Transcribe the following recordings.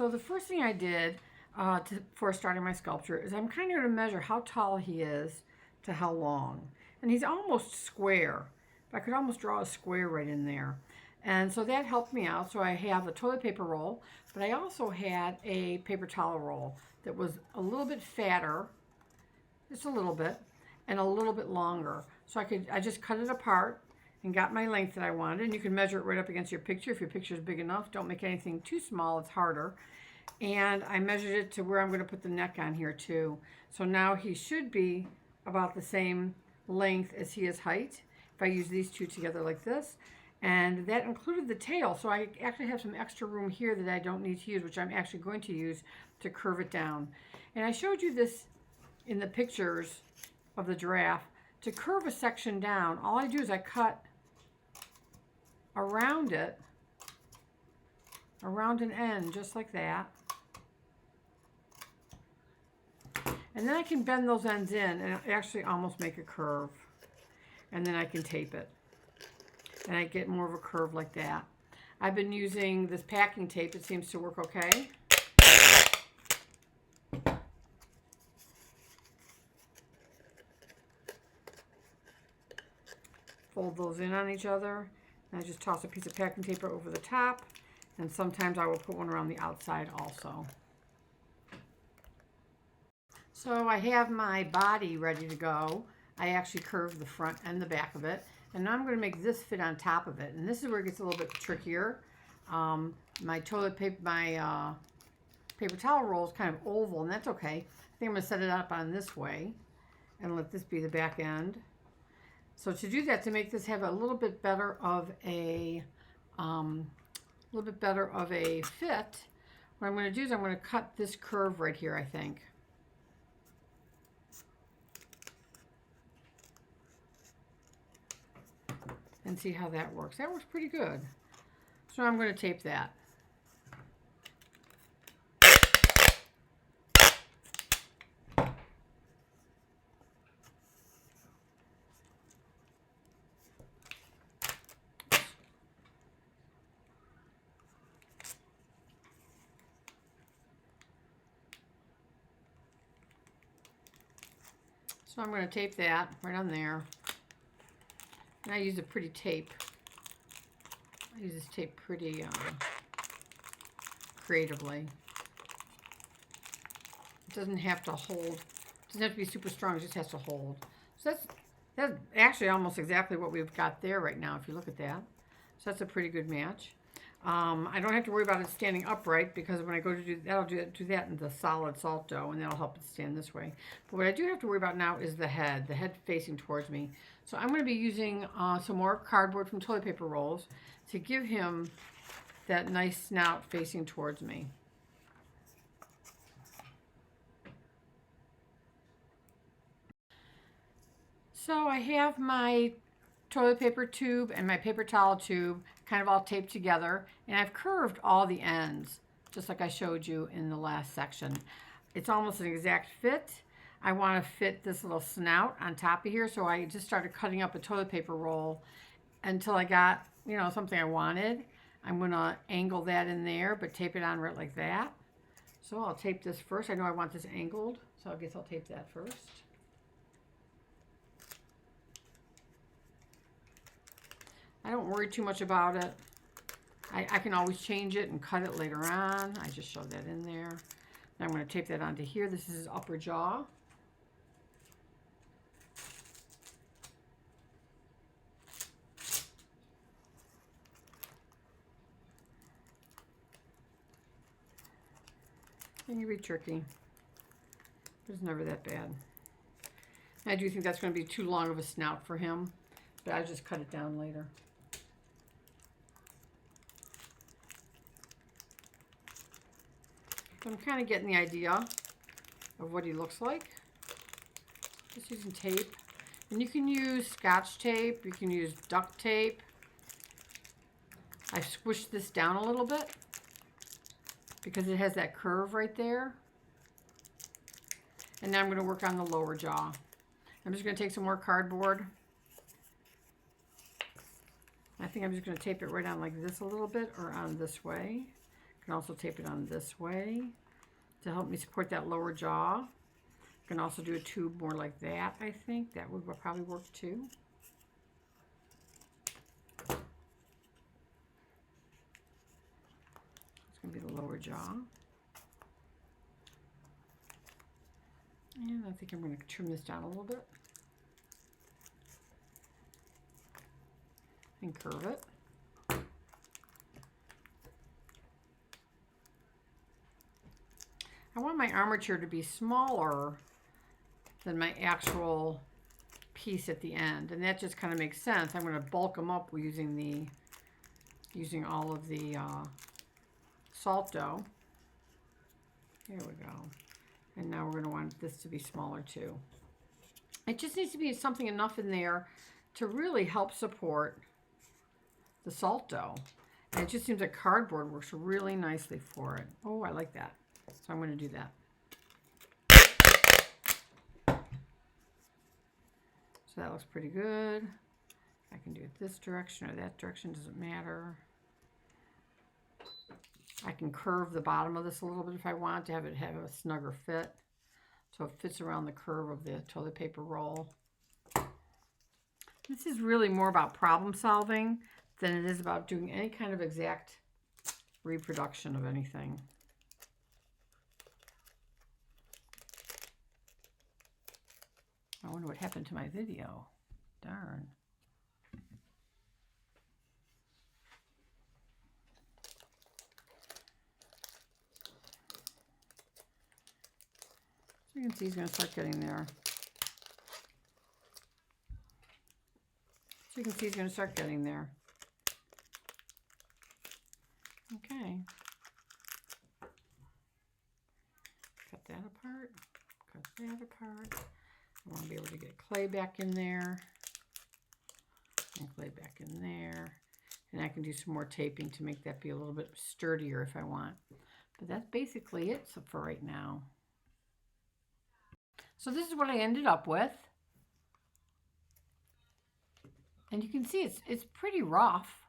So the first thing I did before starting my sculpture is I'm kind of going to measure how tall he is to how long. And he's almost square. I could almost draw a square right in there. And so that helped me out. So I have a toilet paper roll, but I also had a paper towel roll that was a little bit fatter, just a little bit, and a little bit longer. So I just cut it apart and got my length that I wanted. And you can measure it right up against your picture if your picture is big enough. Don't make anything too small, it's harder. And I measured it to where I'm going to put the neck on here too. So now he should be about the same length as he is height if I use these two together like this. And that included the tail, so I actually have some extra room here that I don't need to use, which I'm actually going to use to curve it down. And I showed you this in the pictures of the giraffe. To curve a section down, all I do is I cut around it, around an end, just like that. And then I can bend those ends in and actually almost make a curve. And then I can tape it. And I get more of a curve like that. I've been using this packing tape. It seems to work okay. Fold those in on each other. And I just toss a piece of packing tape over the top. And sometimes I will put one around the outside also. So I have my body ready to go. I actually curved the front and the back of it. And now I'm going to make this fit on top of it. And this is where it gets a little bit trickier. My toilet paper, my paper towel roll is kind of oval, and that's okay. I think I'm going to set it up on this way and let this be the back end. So to do that, to make this have a little bit better of a fit, what I'm going to do is I'm going to cut this curve right here, I think. And see how that works. That works pretty good. So I'm going to tape that. So I'm going to tape that right on there. And I use a pretty tape. I use this tape pretty creatively. It doesn't have to hold. It doesn't have to be super strong. It just has to hold. So that's actually almost exactly what we've got there right now, if you look at that. So that's a pretty good match. I don't have to worry about it standing upright because when I go to do that, I'll do that in the solid salt dough, and that'll help it stand this way. But what I do have to worry about now is the head facing towards me. So I'm going to be using some more cardboard from toilet paper rolls to give him that nice snout facing towards me. So I have my toilet paper tube and my paper towel tube kind of all taped together, and I've curved all the ends just like I showed you in the last section. It's almost an exact fit. I want to fit this little snout on top of here, so I just started cutting up a toilet paper roll until I got, you know, something I wanted. I'm going to angle that in there, but tape it on right like that. So I'll tape this first. I know I want this angled, so I guess I'll tape that first. I don't worry too much about it. I can always change it and cut it later on. I just showed that in there. Now I'm going to tape that onto here. This is his upper jaw. It can be tricky, but it's never that bad. I do think that's going to be too long of a snout for him, but I'll just cut it down later. So I'm kind of getting the idea of what he looks like. Just using tape. And you can use Scotch tape, you can use duct tape. I've squished this down a little bit because it has that curve right there. And now I'm going to work on the lower jaw. I'm just going to take some more cardboard. I think I'm just going to tape it right on like this a little bit, or on this way. I can also tape it on this way to help me support that lower jaw. I can also do a tube more like that, I think. That would probably work too. It's going to be the lower jaw. And I think I'm going to trim this down a little bit and curve it. I want my armature to be smaller than my actual piece at the end, and that just kind of makes sense. I'm going to bulk them up using all of the salt dough. Here we go. And now we're going to want this to be smaller too. It just needs to be something enough in there to really help support the salt dough. And it just seems like cardboard works really nicely for it. Oh, I like that. So I'm going to do that. So that looks pretty good. I can do it this direction or that direction, doesn't matter. I can curve the bottom of this a little bit if I want to have it have a snugger fit. So it fits around the curve of the toilet paper roll. This is really more about problem solving than it is about doing any kind of exact reproduction of anything. I wonder what happened to my video. Darn. So you can see he's going to start getting there. So you can see he's going to start getting there. Okay. Cut that apart. Cut that apart. I want to be able to get clay back in there. And clay back in there. And I can do some more taping to make that be a little bit sturdier if I want. But that's basically it for right now. So this is what I ended up with. And you can see it's pretty rough.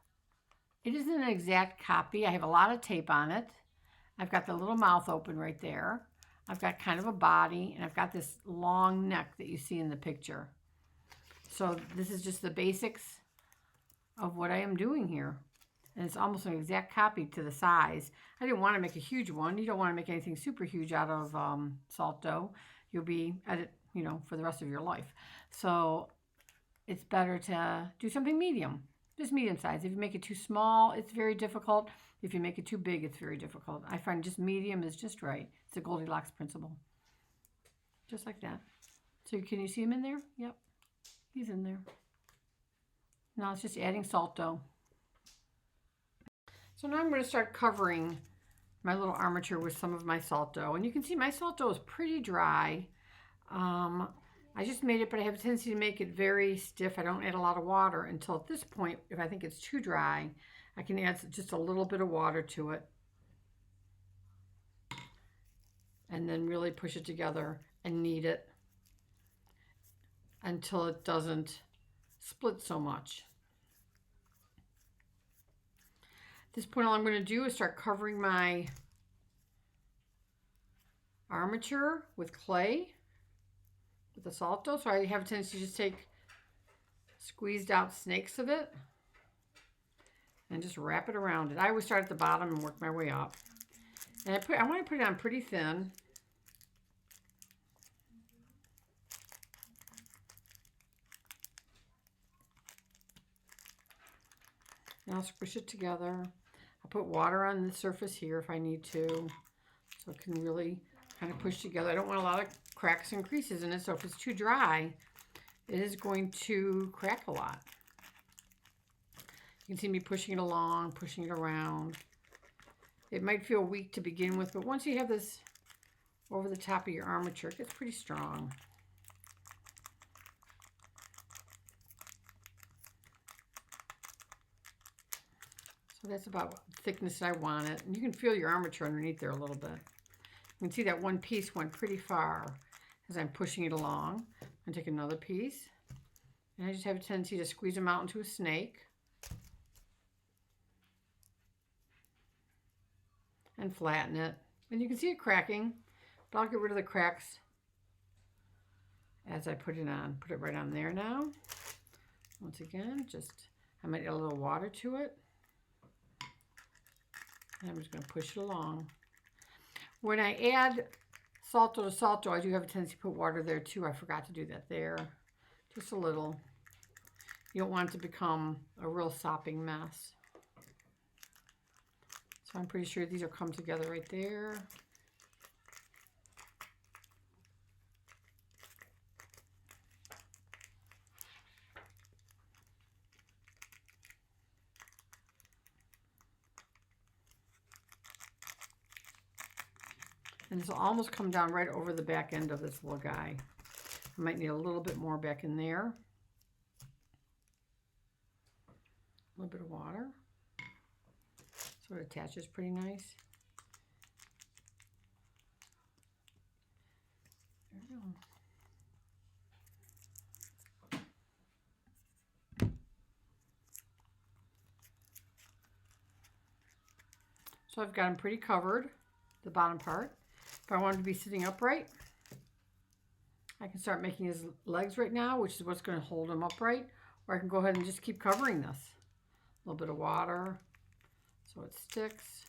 It isn't an exact copy. I have a lot of tape on it. I've got the little mouth open right there. I've got kind of a body, and I've got this long neck that you see in the picture. So this is just the basics of what I am doing here. And it's almost an exact copy to the size. I didn't want to make a huge one. You don't want to make anything super huge out of salt dough. You'll be at it, you know, for the rest of your life. So it's better to do something medium, just medium size. If you make it too small, it's very difficult. If you make it too big, it's very difficult. I find just medium is just right. It's the Goldilocks principle. Just like that. So can you see him in there? Yep, he's in there. Now it's just adding salt dough. So now I'm going to start covering my little armature with some of my salt dough. And you can see my salt dough is pretty dry. I just made it, but I have a tendency to make it very stiff. I don't add a lot of water until at this point, if I think it's too dry, I can add just a little bit of water to it. And then really push it together and knead it until it doesn't split so much. At this point, all I'm going to do is start covering my armature with clay, with the salt dough. So I have a tendency to just take squeezed out snakes of it and just wrap it around it. I always start at the bottom and work my way up. And I want to put it on pretty thin. And I'll squish it together. I'll put water on the surface here if I need to, so it can really kind of push together. I don't want a lot of cracks and creases in it, so if it's too dry, it is going to crack a lot. You can see me pushing it along, pushing it around. It might feel weak to begin with, but once you have this over the top of your armature, it gets pretty strong. So that's about the thickness I want it. And you can feel your armature underneath there a little bit. You can see that one piece went pretty far as I'm pushing it along. I'm going to take another piece. And I just have a tendency to squeeze them out into a snake. and flatten it. And you can see it cracking, but I'll get rid of the cracks as I put it on. Put it right on there now. Once again, I might add a little water to it. And I'm just going to push it along. When I add salto to salto, I do have a tendency to put water there too. I forgot to do that there. Just a little. You don't want it to become a real sopping mess. So I'm pretty sure these will come together right there. And this will almost come down right over the back end of this little guy. I might need a little bit more back in there. A little bit of water. So it attaches pretty nice. There we go. So I've got them pretty covered, the bottom part. If I want to be sitting upright, I can start making his legs right now, which is what's going to hold him upright. Or I can go ahead and just keep covering this. A little bit of water so it sticks.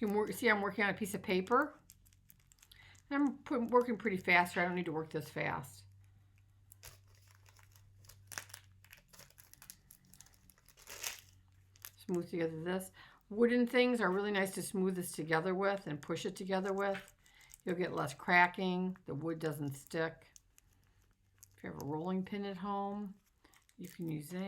You can see I'm working on a piece of paper. I'm working pretty fast, so I don't need to work this fast. Smooth together this. Wooden things are really nice to smooth this together with and push it together with. You'll get less cracking. The wood doesn't stick. If you have a rolling pin at home, you can use that.